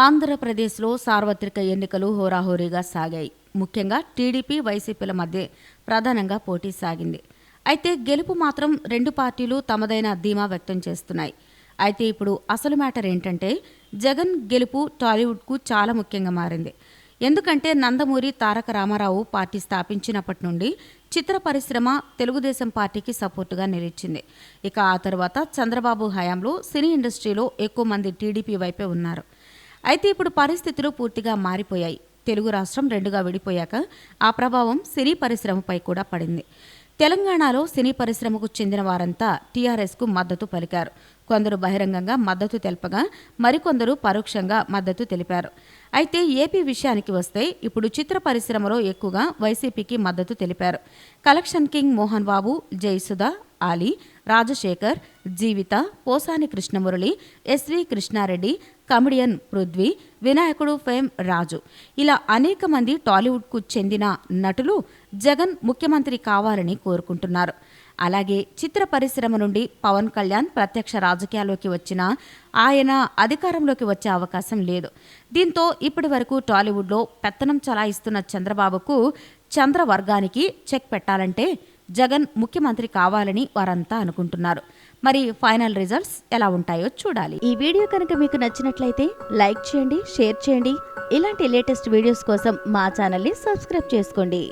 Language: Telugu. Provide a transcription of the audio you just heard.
ఆంధ్రప్రదేశ్లో సార్వత్రిక ఎన్నికలు హోరాహోరీగా సాగాయి. ముఖ్యంగా టీడీపీ, వైసీపీల మధ్య ప్రధానంగా పోటీ సాగింది. అయితే గెలుపు మాత్రం రెండు పార్టీలు తమదైన ధీమా వ్యక్తం చేస్తున్నాయి. అయితే ఇప్పుడు అసలు మ్యాటర్ ఏంటంటే జగన్ గెలుపు టాలీవుడ్కు చాలా ముఖ్యంగా మారింది. ఎందుకంటే నందమూరి తారక రామారావు పార్టీ స్థాపించినప్పటి నుండి చిత్ర పరిశ్రమ తెలుగుదేశం పార్టీకి సపోర్టుగా నిలిచింది. ఇక ఆ తర్వాత చంద్రబాబు హయాంలో సినీ ఇండస్ట్రీలో ఎక్కువ మంది టీడీపీ వైపే ఉన్నారు. అయితే ఇప్పుడు పరిస్థితులు పూర్తిగా మారిపోయాయి. తెలుగు రాష్ట్రం రెండుగా విడిపోయాక ఆ ప్రభావం సినీ పరిశ్రమపై కూడా పడింది. తెలంగాణలో సినీ పరిశ్రమకు చెందిన వారంతా టీఆర్ఎస్కు మద్దతు పలికారు. కొందరు బహిరంగంగా మద్దతు తెలపగా మరికొందరు పరోక్షంగా మద్దతు తెలిపారు. అయితే ఏపీ విషయానికి వస్తే ఇప్పుడు చిత్ర పరిశ్రమలో ఎక్కువగా వైసీపీకి మద్దతు తెలిపారు. కలెక్షన్ కింగ్ మోహన్ బాబు, జయసుధ, ఆలీ, రాజశేఖర్, జీవిత, పోసాని కృష్ణమురళి, ఎస్వి కృష్ణారెడ్డి, కమెడియన్ పృథ్వీ, వినాయకుడు ఫేమ్ రాజు ఇలా అనేక మంది టాలీవుడ్కు చెందిన నటులు జగన్ ముఖ్యమంత్రి కావాలని కోరుకుంటున్నారు. అలాగే చిత్ర పరిశ్రమ నుండి పవన్ కళ్యాణ్ ప్రత్యక్ష రాజకీయాల్లోకి వచ్చినా ఆయన అధికారంలోకి వచ్చే అవకాశం లేదు. దీంతో ఇప్పటి వరకు టాలీవుడ్లో పెత్తనం చలాయిస్తున్న చంద్రబాబుకు చంద్రవర్గానికి చెక్ పెట్టాలంటే జగన్ ముఖ్యమంత్రి కావాలని వారంతా అనుకుంటున్నారు. మరి ఫైనల్ రిజల్ట్స్ ఎలా ఉంటాయో చూడాలి. ఈ వీడియో కనుక మీకు నచ్చినట్లయితే లైక్ చేయండి, షేర్ చేయండి. ఇలాంటి లేటెస్ట్ వీడియోస్ కోసం మా ఛానల్ని సబ్స్క్రైబ్ చేసుకోండి.